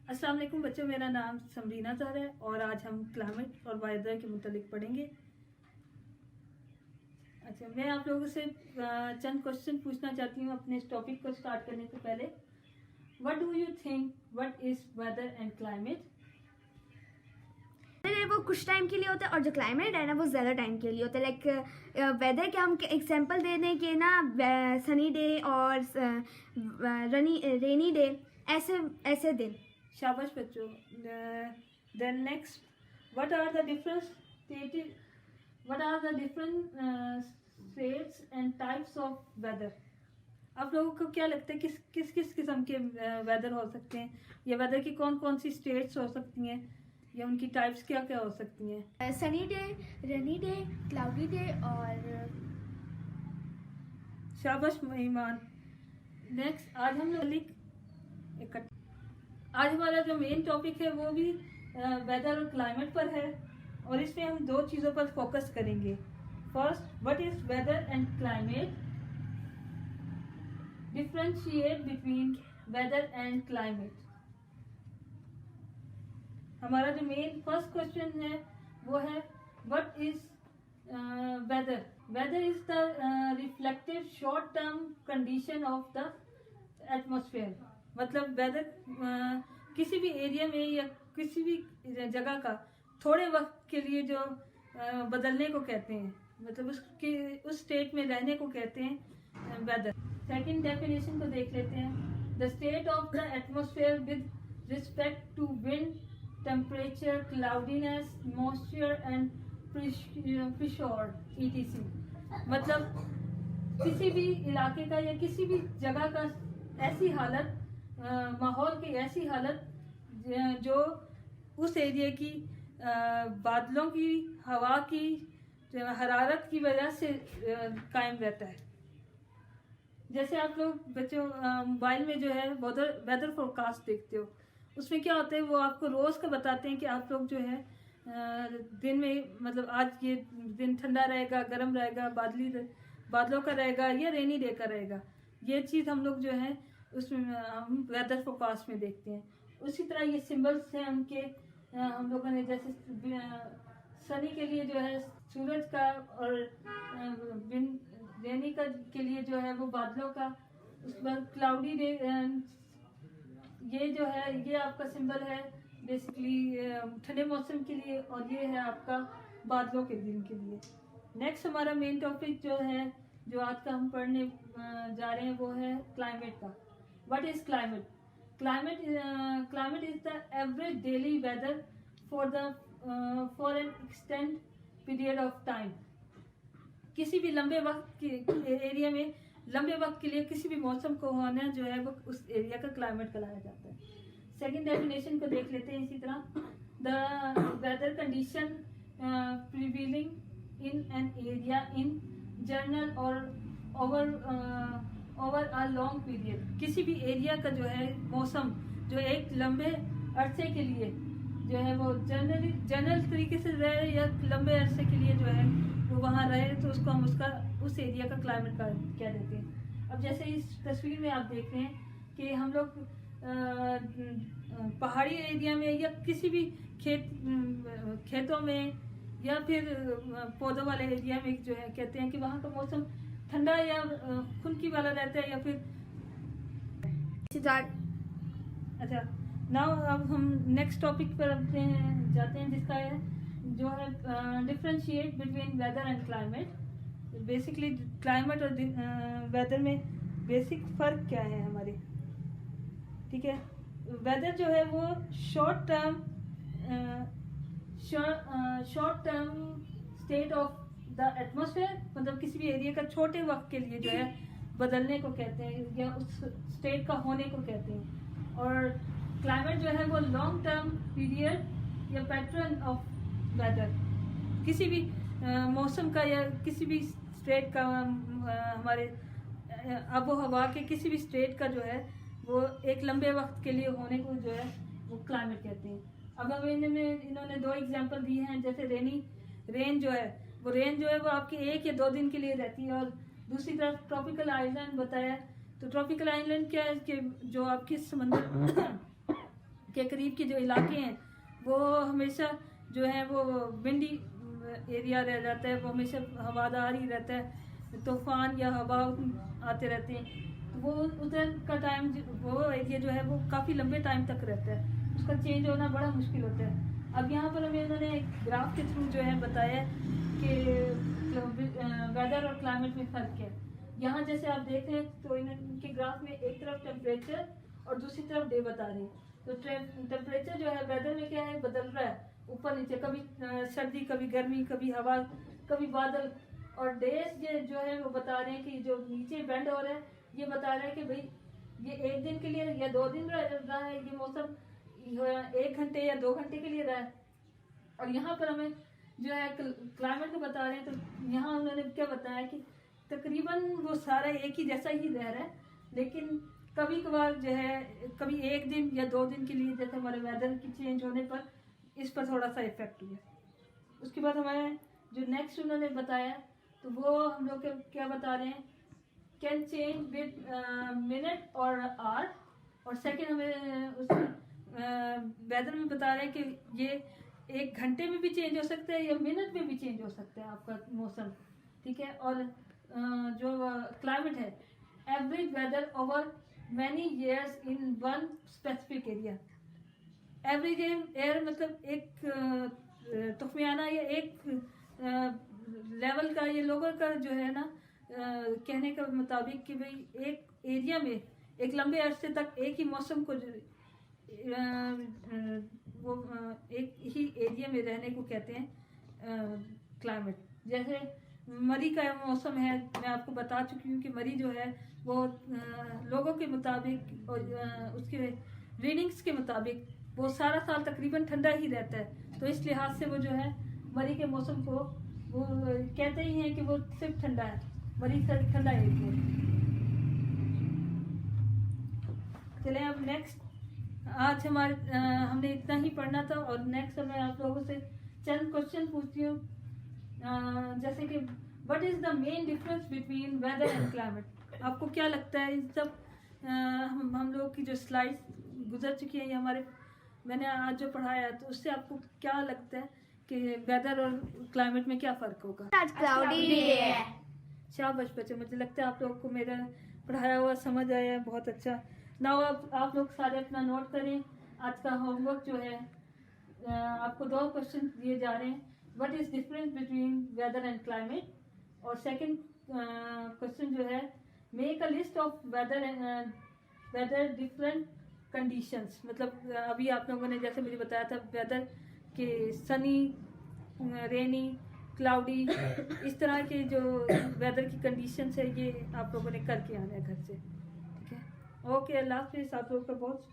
अस्सलाम वालेकुम बच्चों, मेरा नाम समरीना ज़हरा है और आज हम क्लाइमेट और वेदर के मुतालिक पढ़ेंगे। अच्छा, मैं आप लोगों से चंद क्वेश्चन पूछना चाहती हूँ अपने इस टॉपिक को स्टार्ट करने से पहले। What do you think what is weather and climate? Weather है वो कुछ टाइम के लिए होता है और जो क्लाइमेट है ना वो ज़्यादा टाइम के लिए होता है। लाइक वेदर के हम एग्जांपल दे दें कि ना सनी डे और रेनी डे, ऐसे ऐसे दिन। शाबाश बच्चों। Then next, what are the different states and types of weather? आप लोगों को क्या लगता है किस किस किस किस्म के वेदर हो सकते हैं, या वेदर की कौन कौन सी स्टेट्स हो सकती हैं, या उनकी टाइप्स क्या क्या हो सकती हैं? Sunny day, rainy day, cloudy day और शाबाश ईमान। नेक्स्ट, आज हम लोग आज हमारा जो मेन टॉपिक है वो भी वेदर और क्लाइमेट पर है और इसमें हम दो चीज़ों पर फोकस करेंगे। First, what is weather and climate, differentiate between weather and climate. हमारा जो मेन फर्स्ट क्वेश्चन है वो है what is weather? Weather is the reflective short term condition of the atmosphere. मतलब वेदर किसी भी एरिया में या किसी भी जगह का थोड़े वक्त के लिए जो बदलने को कहते हैं, मतलब उस स्टेट में रहने को कहते हैं वेदर। सेकंड डेफिनेशन को देख लेते हैं। The state of the atmosphere with respect to wind, temperature, cloudiness, moisture and pressure etc। मतलब किसी भी इलाके का या किसी भी जगह का ऐसी हालत, माहौल की ऐसी हालत जो उस एरिया की बादलों की, हवा की, हरारत की वजह से कायम रहता है। जैसे आप लोग बच्चों मोबाइल में जो है वेदर फोरकास्ट देखते हो, उसमें क्या होता है वो आपको रोज़ का बताते हैं कि आप लोग जो है दिन में, मतलब आज ये दिन ठंडा रहेगा, गर्म रहेगा, बादलों का रहेगा या रेनी डे का रहेगा। ये चीज़ हम लोग जो है उसमें हम वेदर फोरकास्ट में देखते हैं। उसी तरह ये सिंबल्स हैं उनके, हम लोगों ने जैसे सनी के लिए जो है सूरज का, और रेनी का के लिए जो है वो बादलों का, उसके बाद क्लाउडी डे ये जो है ये आपका सिंबल है बेसिकली ठंडे मौसम के लिए, और ये है आपका बादलों के दिन के लिए। नेक्स्ट हमारा मेन टॉपिक जो है, जो आज का हम पढ़ने जा रहे हैं, वो है क्लाइमेट का। What is climate? Climate is the average daily weather for an extend period of time. किसी भी लंबे वक्त के एरिया में लंबे वक्त के लिए किसी भी मौसम को होना जो है वो उस एरिया का क्लाइमेट कहलाया जाता है। सेकंड डेफिनेशन को देख लेते हैं इसी तरह। The weather condition prevailing in an area in general और ओवर अ लॉन्ग पीरियड। किसी भी एरिया का जो है मौसम जो एक लंबे अरसे के लिए जो है वो जनरल तरीके से रहे या लंबे अरसे के लिए जो है वो वहाँ रहे, तो उसको हम उस एरिया का क्लाइमेट क्या देते हैं। अब जैसे इस तस्वीर में आप देख रहे हैं कि हम लोग पहाड़ी एरिया में या किसी भी खेतों में या फिर पौधों वाले एरिया में जो है कहते हैं कि वहाँ का मौसम ठंडा या खुनकी वाला रहता है या फिर। अच्छा, नाउ अब हम नेक्स्ट टॉपिक पर जाते हैं, जिसका है जो है differentiate between weather and climate. Basically climate और वेदर में बेसिक फ़र्क क्या है हमारे, ठीक है। वेदर जो है वो short term state of the atmosphere, मतलब किसी भी एरिया का छोटे वक्त के लिए जो है बदलने को कहते हैं या उस स्टेट का होने को कहते हैं। और क्लाइमेट जो है वो लॉन्ग टर्म पीरियड या पैटर्न ऑफ वेदर, किसी भी मौसम का या किसी भी स्टेट का, हमारे आबो हवा के किसी भी स्टेट का जो है वो एक लंबे वक्त के लिए होने को जो है वो क्लाइमेट कहते हैं। अब अब इन्होंने दो एग्जांपल दिए हैं। जैसे रेन जो है वो आपके 1 या 2 दिन के लिए रहती है, और दूसरी तरफ ट्रॉपिकल आइलैंड बताया। तो ट्रॉपिकल आइलैंड क्या है कि जो आपके समंदर के करीब के जो इलाके हैं वो हमेशा जो है वो विंडी एरिया रह जाता है, वो हमेशा हवादार ही रहता है, तूफान या हवा आते रहते हैं। वो उधर का टाइम वो एरिया जो है वो काफ़ी लंबे टाइम तक रहता है, उसका चेंज होना बड़ा मुश्किल होता है। अब यहाँ पर हमें उन्होंने एक ग्राफ के थ्रू जो है बताया कि वेदर और क्लाइमेट में फ़र्क है। यहाँ जैसे आप देख रहे हैं तो इनके ग्राफ में एक तरफ टेम्परेचर और दूसरी तरफ डे बता रही है। तो टेम्परेचर जो है वेदर में क्या है, बदल रहा है ऊपर नीचे, कभी सर्दी, कभी गर्मी, कभी हवा, कभी बादल। और डेज ये जो है वो बता रहे हैं कि जो नीचे बेंड हो रहा है ये बता रहा है कि भाई ये एक दिन के लिए या 2 दिन रहा है, ये मौसम 1 घंटे या 2 घंटे के लिए रहा है। और यहाँ पर हमें जो है क्लाइमेट को बता रहे हैं, तो यहाँ उन्होंने क्या बताया कि तकरीबन वो सारा एक ही जैसा ही रह रहा है, लेकिन कभी कभार जो है कभी 1 दिन या 2 दिन के लिए जैसे हमारे वेदर की चेंज होने पर इस पर थोड़ा सा इफेक्ट हुआ। उसके बाद हमें जो नेक्स्ट उन्होंने बताया तो वो हम लोग क्या बता रहे हैं, कैन चेंज विद मिनट और आवर। और सेकेंड हमें उस वेदर में बता रहे हैं कि ये 1 घंटे में भी चेंज हो सकता है या मिनट में भी चेंज हो सकता है आपका मौसम, ठीक है। और जो क्लाइमेट है, average weather over many years in one specific area. Average air मतलब एक तुफियाना या एक लेवल का, ये लोगों का जो है ना कहने का मुताबिक कि भाई एक एरिया में एक लंबे अरसे तक एक ही मौसम को वो एक ही एरिया में रहने को कहते हैं क्लाइमेट। जैसे मरी का मौसम है, मैं आपको बता चुकी हूँ कि मरी जो है वो लोगों के मुताबिक और उसके रीडिंग्स के मुताबिक वो सारा साल तकरीबन ठंडा ही रहता है। तो इस लिहाज से वो जो है मरी के मौसम को वो कहते ही हैं कि वो सिर्फ ठंडा है, मरी सिर्फ ठंडा एरिया है। चलें अब नेक्स्ट, आज हमने इतना ही पढ़ना था और नेक्स्ट मैं आप लोगों से चंद क्वेश्चन पूछती हूँ, जैसे कि what is the main difference between weather and climate. आपको क्या लगता है, इन सब हम लोग की जो स्लाइड्स गुजर चुकी है, ये हमारे मैंने आज जो पढ़ाया तो उससे आपको क्या लगता है कि वेदर और क्लाइमेट में क्या फ़र्क होगा। आज क्लाउडी डे है। शाबाश बच्चे, मुझे लगता है आप लोगों को मेरा पढ़ाया हुआ समझ आया है, बहुत अच्छा। नाउ अब आप लोग सारे अपना नोट करें। आज का होमवर्क जो है आपको 2 क्वेश्चन दिए जा रहे हैं, what is difference between weather and climate. और सेकंड क्वेश्चन जो है, make a list of weather different conditions. मतलब अभी आप लोगों ने जैसे मुझे बताया था वेदर के सनी, रेनी, क्लाउडी, इस तरह के जो वेदर की कंडीशंस है ये आप लोगों ने करके आना है घर से, ठीक है। ओके, अल्लाह हाफिज़। आप लोगों का बहुत